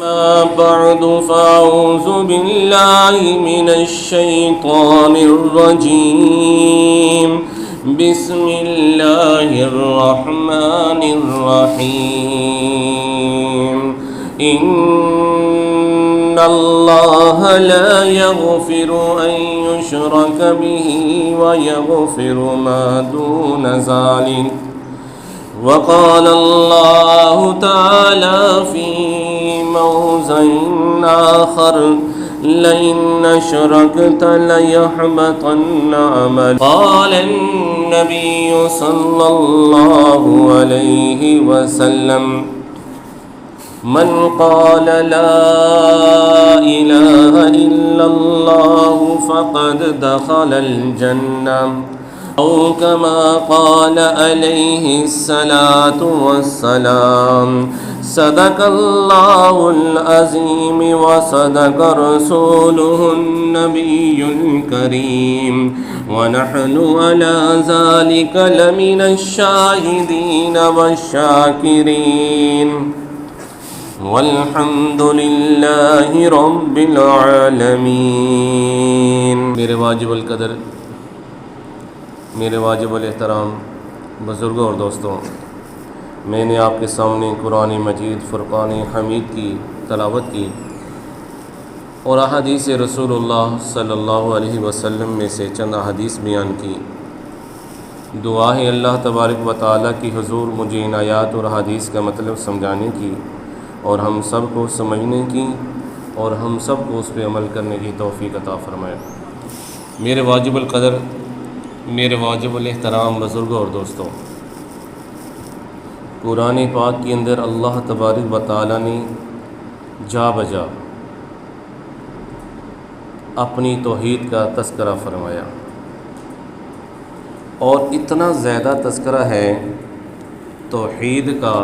ما بعد فأعوذ بالله من الشيطان الرجيم بسم الله الرحمن الرحيم إن الله لا يغفر أن يشرك به ويغفر ما دون ذلك وقال الله تعالى في موضع آخر لئن أشركت ليحبطن عملك قال النبي صلى الله عليه وسلم من قال لا إله إلا الله فقد دخل الجنة أو كما قال عليه الصلاة والسلام صدق الله العظيم وصدق رسوله النبي الكريم ونحن على ذلك لمن الشاهدين والشاكرين والحمد لله رب العالمين۔ میرے واجب القدر، میرے واجب الاحترام بزرگوں اور دوستوں، میں نے آپ کے سامنے قرآن مجید فرقان حمید کی تلاوت کی اور احادیث رسول اللہ صلی اللہ علیہ وسلم میں سے چند احادیث بیان کی۔ دعا ہے اللہ تبارک و تعالیٰ کی حضور مجھے ان آیات اور احادیث کا مطلب سمجھانے کی اور ہم سب کو سمجھنے کی اور ہم سب کو اس پہ عمل کرنے کی توفیق عطا فرمائے۔ میرے واجب القدر، میرے واجب الاحترام بزرگوں اور دوستوں، قرآن پاک کے اندر اللہ تبارک و تعالیٰ نے جا بجا اپنی توحید کا تذکرہ فرمایا، اور اتنا زیادہ تذکرہ ہے توحید کا،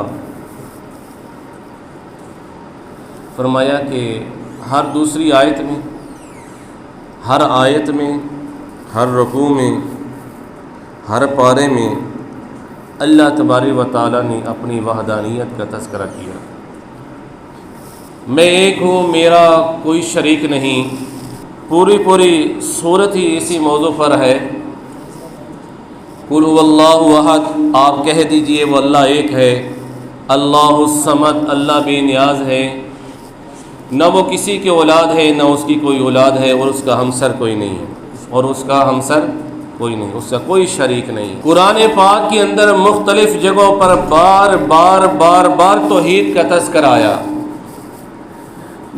فرمایا کہ ہر دوسری آیت میں، ہر آیت میں، ہر رکوع میں، ہر پارے میں اللہ تبارک و تعالیٰ نے اپنی وحدانیت کا تذکرہ کیا۔ میں ایک ہوں، میرا کوئی شریک نہیں، پوری صورت ہی اسی موضوع پر ہے۔ قل هو اللہ احد، آپ کہہ دیجئے وہ اللہ ایک ہے۔ اللہ الصمد، اللہ بے نیاز ہے، نہ وہ کسی کی اولاد ہے نہ اس کی کوئی اولاد ہے، اور اس کا ہمسر کوئی نہیں ہے، اور اس کا ہمسر کوئی نہیں، اس کا کوئی شریک نہیں۔ قرآن پاک کے اندر مختلف جگہوں پر بار بار توحید کا تذکرہ آیا۔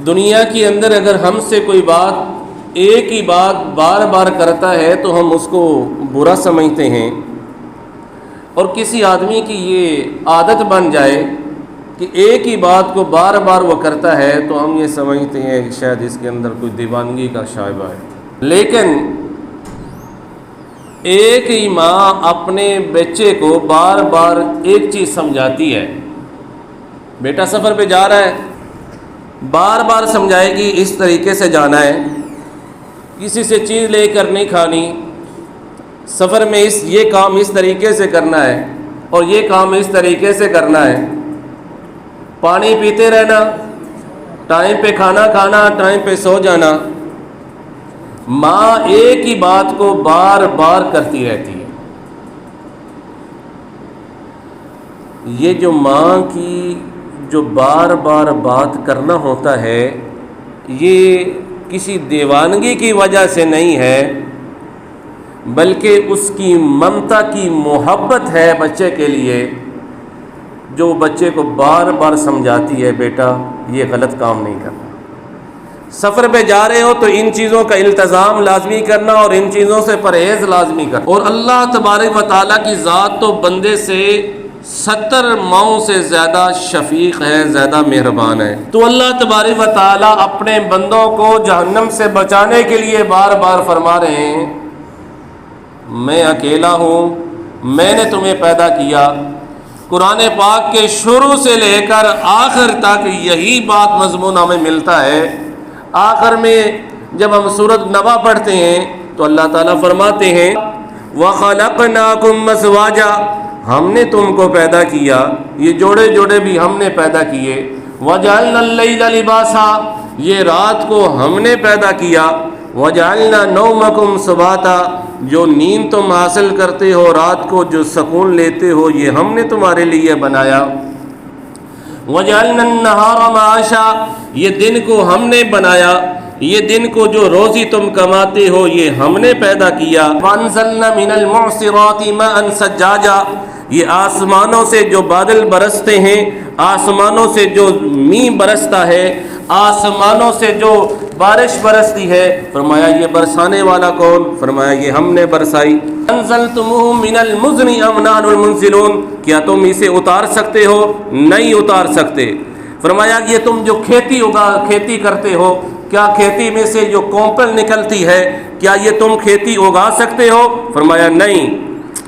دنیا کے اندر اگر ہم سے کوئی بات، ایک ہی بات بار بار کرتا ہے تو ہم اس کو برا سمجھتے ہیں، اور کسی آدمی کی یہ عادت بن جائے کہ ایک ہی بات کو بار بار وہ کرتا ہے تو ہم یہ سمجھتے ہیں کہ شاید اس کے اندر کوئی دیوانگی کا شائبہ ہے۔ لیکن ایک ہی ماں اپنے بچے کو بار بار ایک چیز سمجھاتی ہے۔ بیٹا سفر پہ جا رہا ہے، بار بار سمجھائے گی اس طریقے سے جانا ہے، کسی سے چیز لے کر نہیں کھانی، سفر میں یہ کام اس طریقے سے کرنا ہے اور یہ کام اس طریقے سے کرنا ہے، پانی پیتے رہنا، ٹائم پہ کھانا کھانا، ٹائم پہ سو جانا۔ ماں ایک ہی بات کو بار بار کرتی رہتی ہے۔ یہ جو ماں کی جو بار بار بات کرنا ہوتا ہے، یہ کسی دیوانگی کی وجہ سے نہیں ہے، بلکہ اس کی ممتا کی محبت ہے بچے کے لیے، جو بچے کو بار بار سمجھاتی ہے بیٹا یہ غلط کام نہیں کرنا، سفر پہ جا رہے ہو تو ان چیزوں کا التزام لازمی کرنا اور ان چیزوں سے پرہیز لازمی کرنا۔ اور اللہ تبارک و تعالیٰ کی ذات تو بندے سے 70 ماؤں سے زیادہ شفیق ہے، زیادہ مہربان ہے۔ تو اللہ تبارک و تعالیٰ اپنے بندوں کو جہنم سے بچانے کے لیے بار بار فرما رہے ہیں، میں اکیلا ہوں، میں نے تمہیں پیدا کیا۔ قرآن پاک کے شروع سے لے کر آخر تک یہی بات مضمون ہمیں ملتا ہے۔ آخر میں جب ہم سورۃ نبا پڑھتے ہیں تو اللہ تعالیٰ فرماتے ہیں وَخَلَقْنَاكُمْ أَزْوَاجًا، ہم نے تم کو پیدا کیا، یہ جوڑے جوڑے بھی ہم نے پیدا کیے، وجعلنا اللیل لباسا، یہ رات کو ہم نے پیدا کیا، وجعلنا نومکم سباتا، جو نیند تم حاصل کرتے ہو رات کو، جو سکون لیتے ہو، یہ ہم نے تمہارے لیے بنایا، وجعلنا النہار معاشا، یہ دن کو ہم نے بنایا، یہ دن کو جو روزی تم کماتے ہو یہ ہم نے پیدا کیا، وانزلنا من المعصرات ماء ثجاجا، یہ آسمانوں سے جو بادل برستے ہیں، آسمانوں سے جو میںہ برستا ہے، آسمانوں سے جو بارش برستی ہے، فرمایا یہ برسانے والا کون؟ فرمایا یہ ہم نے برسائی، انزلتموہ من المزن ام نحن المنزلون، کیا تم اسے اتار سکتے ہو؟ نہیں اتار سکتے۔ فرمایا یہ تم جو کھیتی کرتے ہو، کیا کھیتی میں سے جو کونپل نکلتی ہے، کیا یہ تم کھیتی اگا سکتے ہو؟ فرمایا نہیں،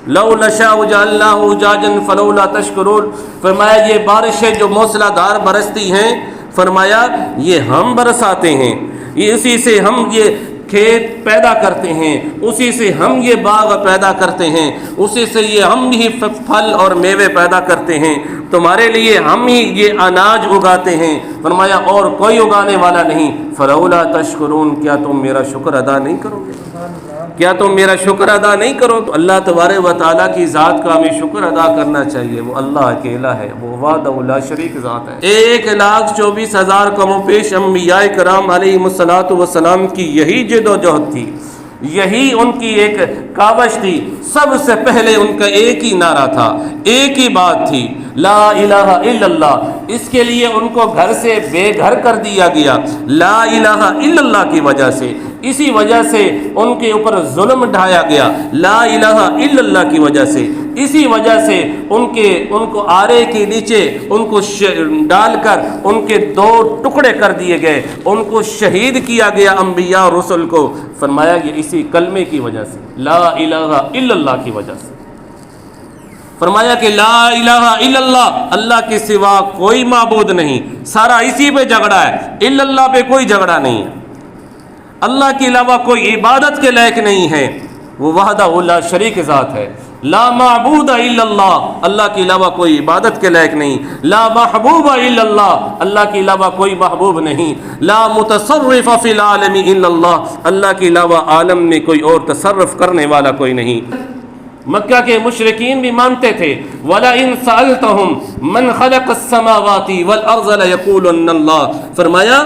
لو نشاء جعلناہ اجاجا فلولا تشکرون، فرمایا یہ بارشیں جو موسلا دھار برستی ہیں، فرمایا یہ ہم برساتے ہیں، یہ اسی سے ہم یہ کھیت پیدا کرتے ہیں، اسی سے ہم یہ باغ پیدا کرتے ہیں، اسی سے یہ ہم ہی پھل اور میوے پیدا کرتے ہیں، تمہارے لیے ہم ہی یہ اناج اگاتے ہیں، فرمایا اور کوئی اگانے والا نہیں، فلولا تشکرون، کیا تم میرا شکر ادا نہیں کرو گے؟ کیا تم میرا شکر ادا نہیں کرو؟ تو اللہ تبارک و تعالیٰ کی ذات کا ہمیں شکر ادا کرنا چاہیے، وہ اللہ اکیلا ہے، وہ وحدہ لا شریک ذات ہے۔ 1,24,000 کم و بیش انبیاء کرام علیہم الصلوۃ والسلام کی یہی جد و جہد تھی، یہی ان کی ایک کاوش تھی، سب سے پہلے ان کا ایک ہی نعرہ تھا، ایک ہی بات تھی، لا الہ الا اللہ۔ اس کے لیے ان کو گھر سے بے گھر کر دیا گیا، لا الہ الا اللہ کی وجہ سے، اسی وجہ سے ان کے اوپر ظلم ڈھایا گیا، لا الہ الا اللہ کی وجہ سے، اسی وجہ سے ان کو آرے کے نیچے ان کو ڈال کر ان کے 2 ٹکڑے کر دیے گئے، ان کو شہید کیا گیا انبیاء اور رسل کو، فرمایا یہ اسی کلمے کی وجہ سے، لا الہ الا اللہ کی وجہ سے، فرمایا کہ لا الہ الا اللہ، اللہ کے سوا کوئی معبود نہیں، سارا اسی پہ جھگڑا ہے، الا اللہ پہ کوئی جھگڑا نہیں ہے، اللہ کے علاوہ کوئی عبادت کے لائق نہیں ہے، وہ وحدہ لا شریک ذات ہے، لا معبود الا اللہ، اللہ کے علاوہ کوئی عبادت کے لائق نہیں، لا محبوب الا اللہ، اللہ کے علاوہ کوئی محبوب نہیں، لا متصرف فی العالم الا اللہ، اللہ کے علاوہ عالم میں کوئی اور تصرف کرنے والا کوئی نہیں۔ مکہ کے مشرکین بھی مانتے تھے، وَلَئِن سَأَلْتَهُمْ مَنْ خَلَقَ السَّمَاوَاتِ وَالْأَرْضَ لَيَقُولُنَّ اللَّهُ، فرمایا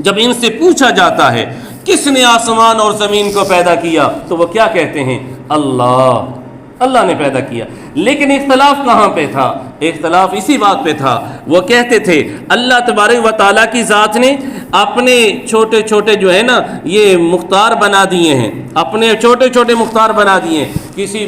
جب ان سے پوچھا جاتا ہے کس نے آسمان اور زمین کو پیدا کیا تو وہ کیا کہتے ہیں؟ اللہ نے پیدا کیا۔ لیکن اختلاف کہاں پہ تھا؟ اختلاف اسی بات پہ تھا، وہ کہتے تھے اللہ تبارک و تعالیٰ کی ذات نے اپنے چھوٹے چھوٹے جو ہے نا یہ مختار بنا دیے ہیں، اپنے چھوٹے چھوٹے مختار بنا دیے ہیں، کسی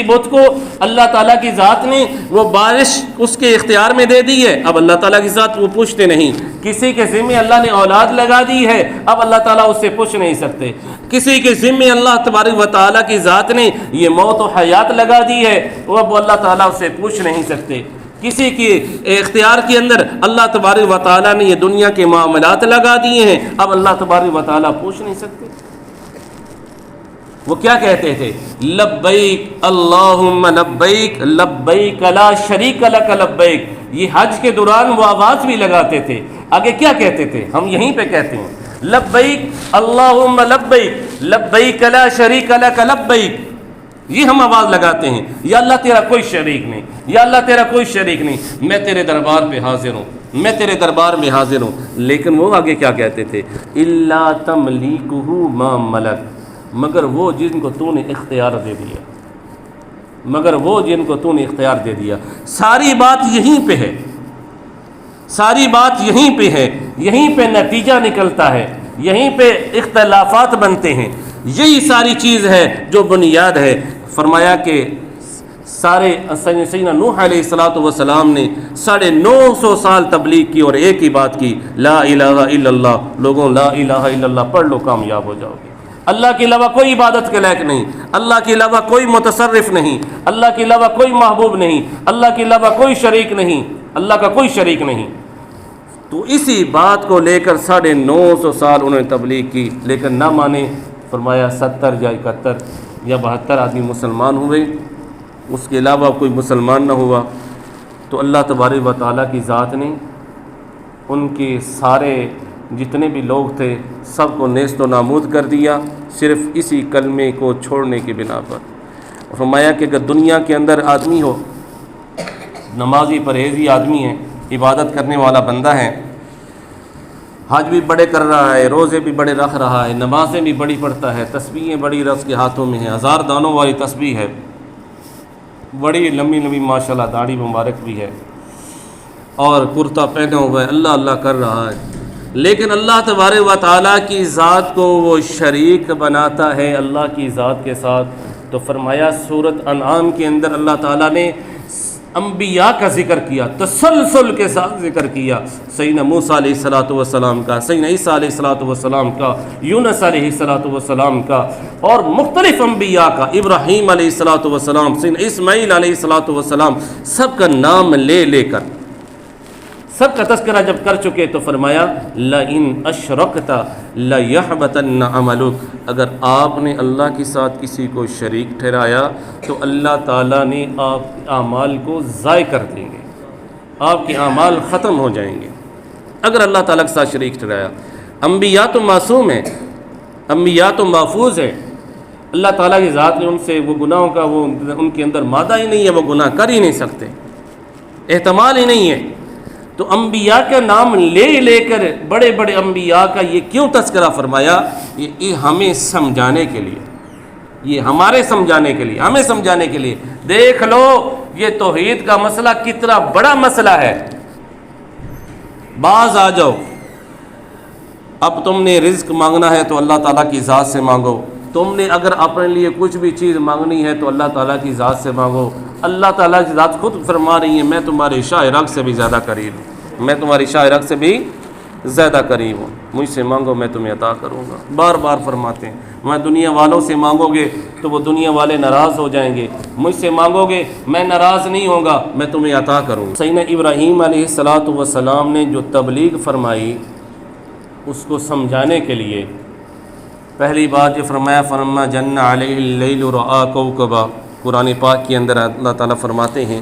بت کو اللہ تعالیٰ کی ذات نے وہ بارش اس کے اختیار میں دے دی ہے، اب اللہ تعالیٰ کی ذات وہ پوچھتے نہیں، کسی کے ذمے اللہ نے اولاد لگا دی ہے، اب اللہ تعالیٰ اس سے پوچھ نہیں سکتے، کسی کے ذمے اللہ تبارک و تعالیٰ کی ذات نے یہ موت و حیات لگا دی ہے، وہ اب اللہ تعالیٰ اس سے پوچھ نہیں سکتے، کسی کے اختیار کے اندر اللہ تبارک و تعالیٰ نے یہ دنیا کے معاملات لگا دیے ہیں، اب اللہ تبارک و تعالیٰ پوچھ نہیں سکتے۔ وہ کیا کہتے تھے؟ لبیک اللہم لبیک لبیک لا شریک لک لبیک، یہ حج کے دوران وہ آواز بھی لگاتے تھے، آگے کیا کہتے تھے؟ ہم یہیں پہ کہتے ہیں لبیک اللہم لبیک لبیک لا شریک لک لبیک، یہ ہم آواز لگاتے ہیں، یا اللہ تیرا کوئی شریک نہیں، یا اللہ تیرا کوئی شریک نہیں، میں تیرے دربار پہ حاضر ہوں، میں تیرے دربار میں حاضر ہوں۔ لیکن وہ آگے کیا کہتے تھے؟ الا تملیکہ ما ملک، مگر وہ جن کو تو نے اختیار دے دیا، مگر وہ جن کو تو نے اختیار دے دیا۔ ساری بات یہیں پہ ہے، ساری بات یہیں پہ ہے، یہیں پہ نتیجہ نکلتا ہے، یہیں پہ اختلافات بنتے ہیں، یہی ساری چیز ہے جو بنیاد ہے۔ فرمایا کہ سارے سیدنا نوح علیہ السلام نے 950 سال تبلیغ کی اور ایک ہی بات کی، لا الہ الا اللہ، لوگوں لا الہ الا اللہ پڑھ لو کامیاب ہو جاؤ گے، اللہ کے علاوہ کوئی عبادت کے لائق نہیں، اللہ کے علاوہ کوئی متصرف نہیں، اللہ کے علاوہ کوئی محبوب نہیں، اللہ کے علاوہ کوئی شریک نہیں، اللہ کا کوئی شریک نہیں۔ تو اسی بات کو لے کر 950 سال انہوں نے تبلیغ کی، لیکن نہ مانے۔ فرمایا 70 یا 71 یا 72 آدمی مسلمان ہوئے، اس کے علاوہ کوئی مسلمان نہ ہوا۔ تو اللہ تبارک و تعالیٰ کی ذات نے ان کے سارے جتنے بھی لوگ تھے سب کو نیست و نابود کر دیا، صرف اسی کلمے کو چھوڑنے کی بنا پر۔ فرمایا کہ اگر دنیا کے اندر آدمی ہو، نمازی پرہیزی آدمی ہے، عبادت کرنے والا بندہ ہے، حج بھی بڑے کر رہا ہے، روزے بھی بڑے رکھ رہا ہے، نمازیں بھی بڑی پڑھتا ہے، تسبیحیں بڑی رس کے ہاتھوں میں ہیں، 1000 دانوں والی تسبیح ہے، بڑی لمبی لمبی ماشاءاللہ داڑھی مبارک بھی ہے، اور کرتا پہنا ہوا ہے، اللہ اللہ کر رہا ہے، لیکن اللہ تبارک و تعالیٰ کی ذات کو وہ شریک بناتا ہے اللہ کی ذات کے ساتھ۔ تو فرمایا سورۃ انعام کے اندر اللہ تعالیٰ نے انبیاء کا ذکر کیا، تسلسل کے ساتھ ذکر کیا، سیدنا موسیٰ علیہ السلام کا، سیدنا عیسیٰ علیہ السلام کا، یونس علیہ السلام کا، اور مختلف انبیاء کا، ابراہیم علیہ السلام، سیدنا اسماعیل علیہ السلام، سب کا نام لے لے کر سب کا تذکرہ جب کر چکے تو فرمایا لَإِنْ أَشْرَكْتَ لَيَحْبَطَنَّ عَمَلُكَ، اگر آپ نے اللہ کے ساتھ کسی کو شریک ٹھہرایا تو اللہ تعالیٰ نے آپ کے اعمال کو ضائع کر دیں گے، آپ کے اعمال ختم ہو جائیں گے اگر اللہ تعالیٰ کے ساتھ شریک ٹھہرایا۔ انبیاء تو معصوم ہیں، انبیاء تو محفوظ ہیں، اللہ تعالیٰ کی ذات نے ان سے وہ گناہوں کا وہ ان کے اندر مادہ ہی نہیں ہے، وہ گناہ کر ہی نہیں سکتے، احتمال ہی نہیں ہے۔ تو انبیاء کا نام لے لے کر بڑے بڑے انبیاء کا یہ کیوں تذکرہ فرمایا؟ یہ ہمیں سمجھانے کے لیے، یہ ہمارے سمجھانے کے لیے، ہمیں سمجھانے کے لیے۔ دیکھ لو یہ توحید کا مسئلہ کتنا بڑا مسئلہ ہے، باز آ جاؤ۔ اب تم نے رزق مانگنا ہے تو اللہ تعالیٰ کی ذات سے مانگو، تم نے اگر اپنے لیے کچھ بھی چیز مانگنی ہے تو اللہ تعالیٰ کی ذات سے مانگو۔ اللہ تعالیٰ کی ذات خود فرما رہی ہے میں تمہارے شاہ رگ سے بھی زیادہ قریب ہوں، میں تمہاری شاہ رگ سے بھی زیادہ قریب ہوں، مجھ سے مانگو میں تمہیں عطا کروں گا۔ بار بار فرماتے ہیں میں دنیا والوں سے مانگو گے تو وہ دنیا والے ناراض ہو جائیں گے، مجھ سے مانگو گے میں ناراض نہیں ہوں گا، میں تمہیں عطا کروں گا۔ سیدنا ابراہیم علیہ السلام نے جو تبلیغ فرمائی اس کو سمجھانے کے لیے پہلی بات یہ فرمایا فلما جن علیہ اللیل رأى کوکبا، قرآن پاک کے اندر اللہ تعالیٰ فرماتے ہیں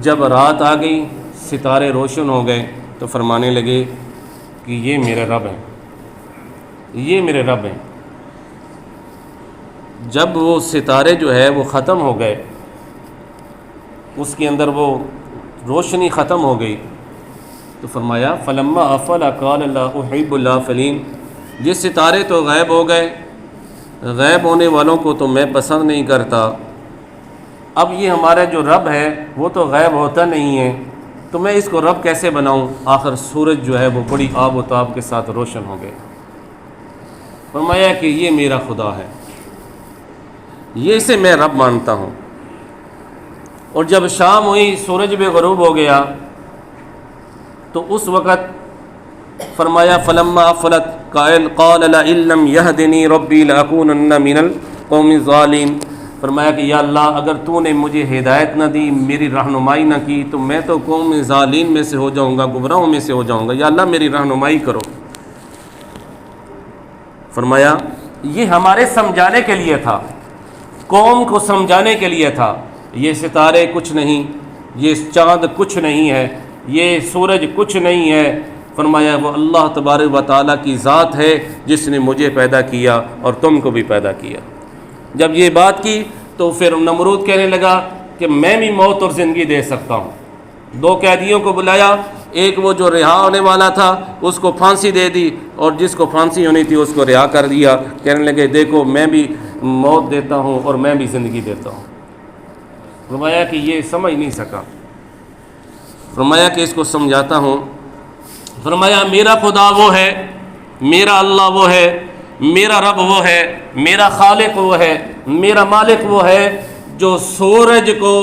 جب رات آ گئی ستارے روشن ہو گئے تو فرمانے لگے کہ یہ میرے رب ہیں، یہ میرے رب ہیں۔ جب وہ ستارے جو ہے وہ ختم ہو گئے، اس کے اندر وہ روشنی ختم ہو گئی تو فرمایا فلما افل قال لا احب الافلین، یہ ستارے تو غائب ہو گئے، غائب ہونے والوں کو تو میں پسند نہیں کرتا، اب یہ ہمارا جو رب ہے وہ تو غائب ہوتا نہیں ہے تو میں اس کو رب کیسے بناؤں؟ آخر سورج جو ہے وہ بڑی آب و تاب کے ساتھ روشن ہو گئے۔ فرمایا کہ یہ میرا خدا ہے، یہ اسے میں رب مانتا ہوں۔ اور جب شام ہوئی سورج بھی غروب ہو گیا تو اس وقت فرمایا فلما افلت قال لئن لم يهدني ربي لاكونن من القوم الظالمين، فرمایا کہ یا اللہ اگر تو نے مجھے ہدایت نہ دی، میری رہنمائی نہ کی تو میں تو قوم ظالمین میں سے ہو جاؤں گا، گمراہوں میں سے ہو جاؤں گا، یا اللہ میری رہنمائی کرو۔ فرمایا یہ ہمارے سمجھانے کے لیے تھا، قوم کو سمجھانے کے لیے تھا، یہ ستارے کچھ نہیں، یہ چاند کچھ نہیں ہے، یہ سورج کچھ نہیں ہے، فرمایا وہ اللہ تبارک و تعالیٰ کی ذات ہے جس نے مجھے پیدا کیا اور تم کو بھی پیدا کیا۔ جب یہ بات کی تو پھر نمرود کہنے لگا کہ میں بھی موت اور زندگی دے سکتا ہوں۔ دو قیدیوں کو بلایا، ایک وہ جو رہا ہونے والا تھا اس کو پھانسی دے دی اور جس کو پھانسی ہونی تھی اس کو رہا کر دیا، کہنے لگے دیکھو میں بھی موت دیتا ہوں اور میں بھی زندگی دیتا ہوں۔ فرمایا کہ یہ سمجھ نہیں سکا، فرمایا کہ اس کو سمجھاتا ہوں۔ فرمایا میرا خدا وہ ہے، میرا اللہ وہ ہے، میرا رب وہ ہے، میرا خالق وہ ہے، میرا مالک وہ ہے جو سورج کو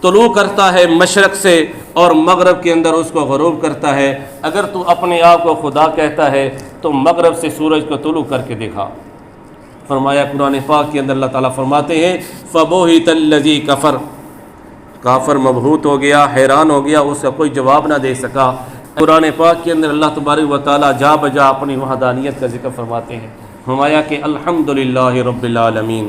طلوع کرتا ہے مشرق سے اور مغرب کے اندر اس کو غروب کرتا ہے۔ اگر تو اپنے آپ کو خدا کہتا ہے تو مغرب سے سورج کو طلوع کر کے دکھا۔ فرمایا قرآن پاک کے اندر اللہ تعالیٰ فرماتے ہیں فَبُہِتَ الَّذِي كَفَرَ، کافر مبہوت ہو گیا، حیران ہو گیا، اس کا کوئی جواب نہ دے سکا۔ قرآن پاک کے اندر اللہ تبارک و تعالیٰ جا بجا اپنی وحدانیت کا ذکر فرماتے ہیں۔ فرمایا کہ الحمدللہ رب العالمین،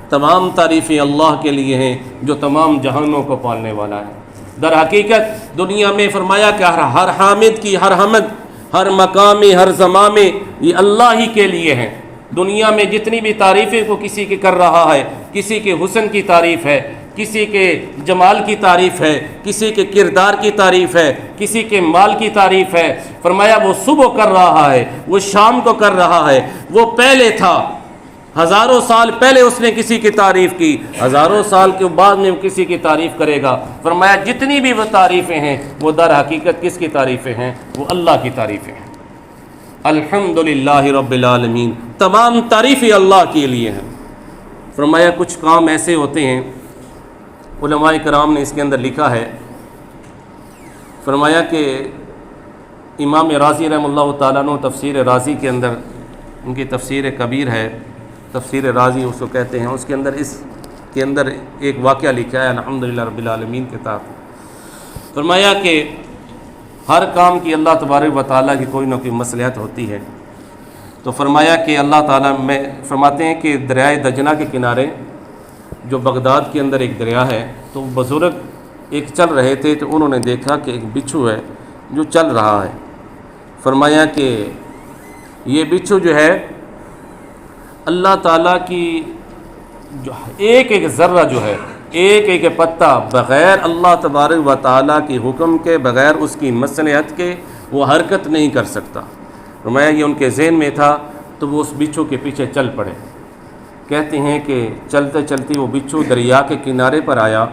تمام تعریفیں اللہ کے لیے ہیں جو تمام جہانوں کو پالنے والا ہے۔ در حقیقت دنیا میں فرمایا کہ ہر حامد کی ہر حمد، ہر مقام میں، ہر زمان میں یہ اللہ ہی کے لیے ہیں۔ دنیا میں جتنی بھی تعریفیں کو کسی کے کر رہا ہے، کسی کے حسن کی تعریف ہے، کسی کے جمال کی تعریف ہے، کسی کے کردار کی تعریف ہے، کسی کے مال کی تعریف ہے، فرمایا وہ صبح کر رہا ہے، وہ شام کو کر رہا ہے، وہ پہلے تھا، ہزاروں سال پہلے اس نے کسی کی تعریف کی، ہزاروں سال کے بعد میں کسی کی تعریف کرے گا۔ فرمایا جتنی بھی وہ تعریفیں ہیں وہ در حقیقت کس کی تعریفیں ہیں؟ وہ اللہ کی تعریفیں ہیں۔ الحمدللہ رب العالمین، تمام تعریفیں اللہ کے لیے ہیں۔ فرمایا کچھ کام ایسے ہوتے ہیں، علماء کرام نے اس کے اندر لکھا ہے، فرمایا کہ امام راضی رحمہ اللہ تعالیٰ عنہ تفسیر راضی کے اندر، ان کی تفسیر کبیر ہے، تفسیر راضی اس کو کہتے ہیں، اس کے اندر اس کے اندر ایک واقعہ لکھا ہے الحمدللہ رب العالمین کے تحت۔ فرمایا کہ ہر کام کی اللہ تبارک و تعالیٰ کی کوئی نہ کوئی مصلحت ہوتی ہے، تو فرمایا کہ اللہ تعالیٰ میں فرماتے ہیں کہ دریائے دجنہ کے کنارے جو بغداد کے اندر ایک دریا ہے، تو بزرگ ایک چل رہے تھے تو انہوں نے دیکھا کہ ایک بچھو ہے جو چل رہا ہے۔ فرمایا کہ یہ بچھو جو ہے اللہ تعالیٰ کی جو ایک ایک ذرہ جو ہے، ایک ایک پتہ بغیر اللہ تبارک و تعالیٰ کی حکم کے، بغیر اس کی مصلحت کے وہ حرکت نہیں کر سکتا۔ فرمایا یہ ان کے ذہن میں تھا تو وہ اس بچھو کے پیچھے چل پڑے۔ کہتے ہیں کہ چلتے چلتے وہ بچھو دریا کے کنارے پر آیا۔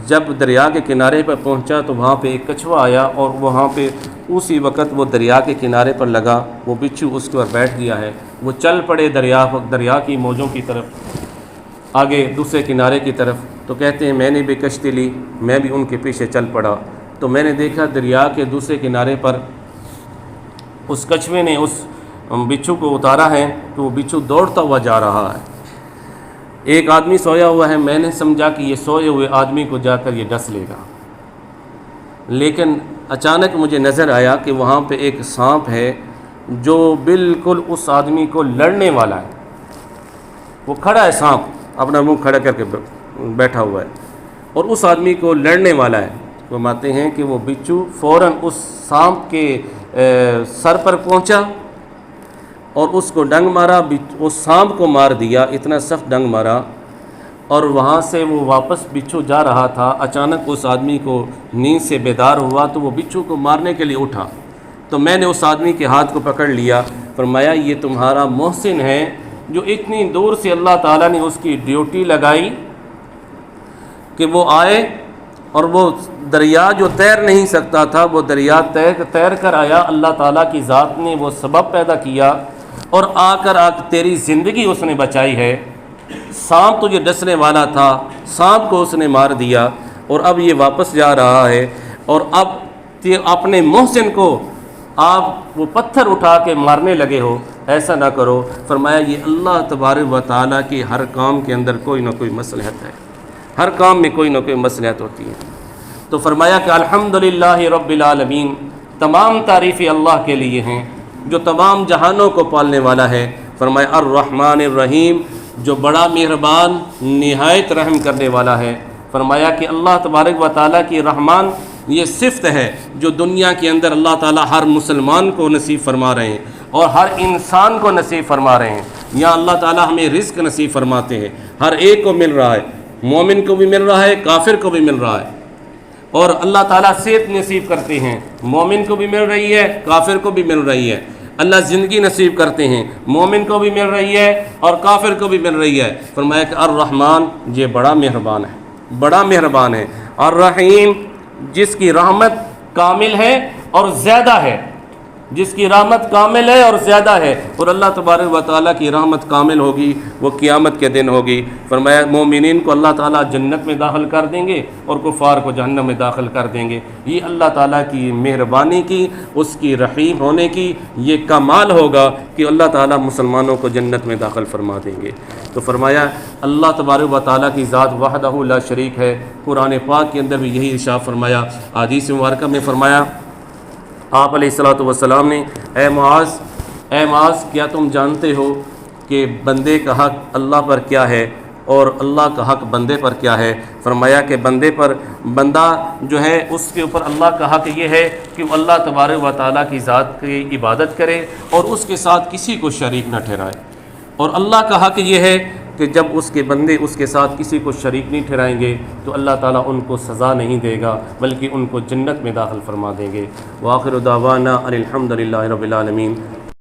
جب دریا کے کنارے پر پہنچا تو وہاں پہ ایک کچھوا آیا اور وہاں پہ اسی وقت وہ دریا کے کنارے پر لگا، وہ بچھو اس کے پر بیٹھ گیا ہے۔ وہ چل پڑے دریا کی موجوں کی طرف، آگے دوسرے کنارے کی طرف۔ تو کہتے ہیں میں نے بھی کشتی لی، میں بھی ان کے پیچھے چل پڑا، تو میں نے دیکھا دریا کے دوسرے کنارے پر اس کچھوے نے اس بچھو کو اتارا ہے، تو وہ بچھو دوڑتا ہوا جا رہا ہے۔ ایک آدمی سویا ہوا ہے، میں نے سمجھا کہ یہ سوئے ہوئے آدمی کو جا کر یہ ڈس لے گا، لیکن اچانک مجھے نظر آیا کہ وہاں پہ ایک سانپ ہے جو بالکل اس آدمی کو لڑنے والا ہے۔ وہ کھڑا ہے، سانپ اپنا منہ کھڑا کر کے بیٹھا ہوا ہے اور اس آدمی کو لڑنے والا ہے۔ وہ مانتے ہیں کہ وہ بچھو فوراً اس سانپ کے سر پر پہنچا اور اس کو ڈنگ مارا، اس سانپ کو مار دیا، اتنا سخت ڈنگ مارا، اور وہاں سے وہ واپس بچھو جا رہا تھا۔ اچانک اس آدمی کو نیند سے بیدار ہوا تو وہ بچھو کو مارنے کے لیے اٹھا، تو میں نے اس آدمی کے ہاتھ کو پکڑ لیا۔ فرمایا یہ تمہارا محسن ہے جو اتنی دور سے اللہ تعالیٰ نے اس کی ڈیوٹی لگائی کہ وہ آئے اور وہ دریا جو تیر نہیں سکتا تھا وہ دریا تیر کر آیا۔ اللہ تعالیٰ کی ذات نے وہ سبب پیدا کیا اور آ کر تیری زندگی اس نے بچائی ہے۔ سانپ تجھے ڈسنے والا تھا، سانپ کو اس نے مار دیا اور اب یہ واپس جا رہا ہے، اور اب اپنے محسن کو آپ وہ پتھر اٹھا کے مارنے لگے ہو، ایسا نہ کرو۔ فرمایا یہ اللہ تبارک و تعالیٰ کی ہر کام کے اندر کوئی نہ کوئی مصلحت ہے، ہر کام میں کوئی نہ کوئی مصلحت ہوتی ہے۔ تو فرمایا کہ الحمدللہ رب العالمین، تمام تعریفیں اللہ کے لیے ہیں جو تمام جہانوں کو پالنے والا ہے۔ فرمایا الرحمن الرحیم، جو بڑا مہربان نہایت رحم کرنے والا ہے۔ فرمایا کہ اللہ تبارک و تعالیٰ کی رحمان یہ صفت ہے جو دنیا کے اندر اللہ تعالیٰ ہر مسلمان کو نصیب فرما رہے ہیں اور ہر انسان کو نصیب فرما رہے ہیں۔ یہاں اللہ تعالیٰ ہمیں رزق نصیب فرماتے ہیں، ہر ایک کو مل رہا ہے، مومن کو بھی مل رہا ہے، کافر کو بھی مل رہا ہے، اور اللہ تعالیٰ صحت نصیب کرتے ہیں، مومن کو بھی مل رہی ہے، کافر کو بھی مل رہی ہے۔ اللہ زندگی نصیب کرتے ہیں، مومن کو بھی مل رہی ہے اور کافر کو بھی مل رہی ہے۔ فرمایا کہ الرحمن، یہ بڑا مہربان ہے، بڑا مہربان ہے۔ الرحیم، جس کی رحمت کامل ہے اور زیادہ ہے، جس کی رحمت کامل ہے اور زیادہ ہے، اور اللہ تبارک و تعالیٰ کی رحمت کامل ہوگی وہ قیامت کے دن ہوگی۔ فرمایا مومنین کو اللہ تعالیٰ جنت میں داخل کر دیں گے اور کفار کو جہنم میں داخل کر دیں گے۔ یہ اللہ تعالیٰ کی مہربانی کی، اس کی رحیم ہونے کی یہ کمال ہوگا کہ اللہ تعالیٰ مسلمانوں کو جنت میں داخل فرما دیں گے۔ تو فرمایا اللہ تبارک و تعالیٰ کی ذات وحدہ لا شریک ہے۔ قرآن پاک کے اندر بھی یہی ارشاد فرمایا، حدیث مبارکہ میں فرمایا آپ علیہ الصلوۃ والسلام نے، اے معاذ کیا تم جانتے ہو کہ بندے کا حق اللہ پر کیا ہے؟ اور اللہ کا حق بندے پر کیا ہے؟ فرمایا کہ بندہ جو ہے اس کے اوپر اللہ کا حق یہ ہے کہ وہ اللہ تبارک و تعالیٰ کی ذات کی عبادت کرے اور اس کے ساتھ کسی کو شریک نہ ٹھہرائے، اور اللہ کا حق یہ ہے کہ جب اس کے بندے اس کے ساتھ کسی کو شریک نہیں ٹھہرائیں گے تو اللہ تعالیٰ ان کو سزا نہیں دے گا بلکہ ان کو جنت میں داخل فرما دیں گے۔ وآخر دعوانا ان الحمد للہ رب العالمین۔